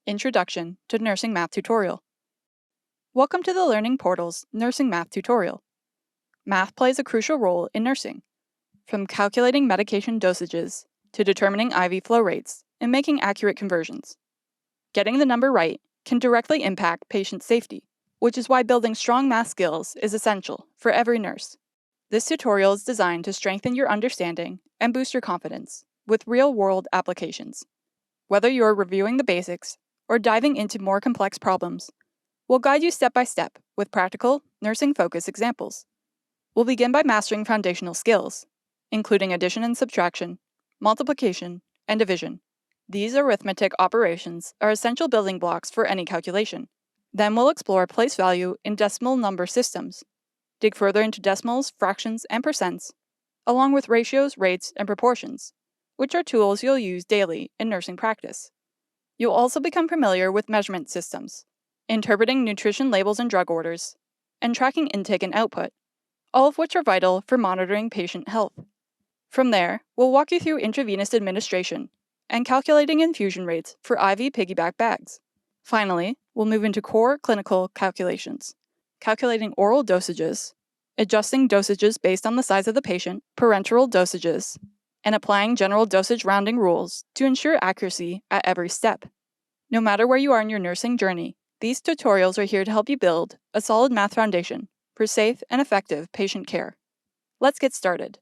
Introduction to Nursing Math Tutorial. Welcome to the Learning Portal's Nursing Math Tutorial. Math plays a crucial role in nursing, from calculating medication dosages to determining IV flow rates and making accurate conversions. Getting the number right can directly impact patient safety, which is why building strong math skills is essential for every nurse. This tutorial is designed to strengthen your understanding and boost your confidence with real-world applications. Whether you're reviewing the basics or diving into more complex problems, we'll guide you step by step with practical, nursing-focused examples. We'll begin by mastering foundational skills, including addition and subtraction, multiplication, and division. These arithmetic operations are essential building blocks for any calculation. Then we'll explore place value in decimal number systems, dig further into decimals, fractions, and percents, along with ratios, rates, and proportions, which are tools you'll use daily in nursing practice. You'll also become familiar with measurement systems, interpreting nutrition labels and drug orders, and tracking intake and output, all of which are vital for monitoring patient health. From there, we'll walk you through intravenous administration and calculating infusion rates for IV piggyback bags. Finally, we'll move into core clinical calculations, calculating oral dosages, adjusting dosages based on the size of the patient, parenteral dosages, and applying general dosage rounding rules to ensure accuracy at every step. No matter where you are in your nursing journey, these tutorials are here to help you build a solid math foundation for safe and effective patient care. Let's get started.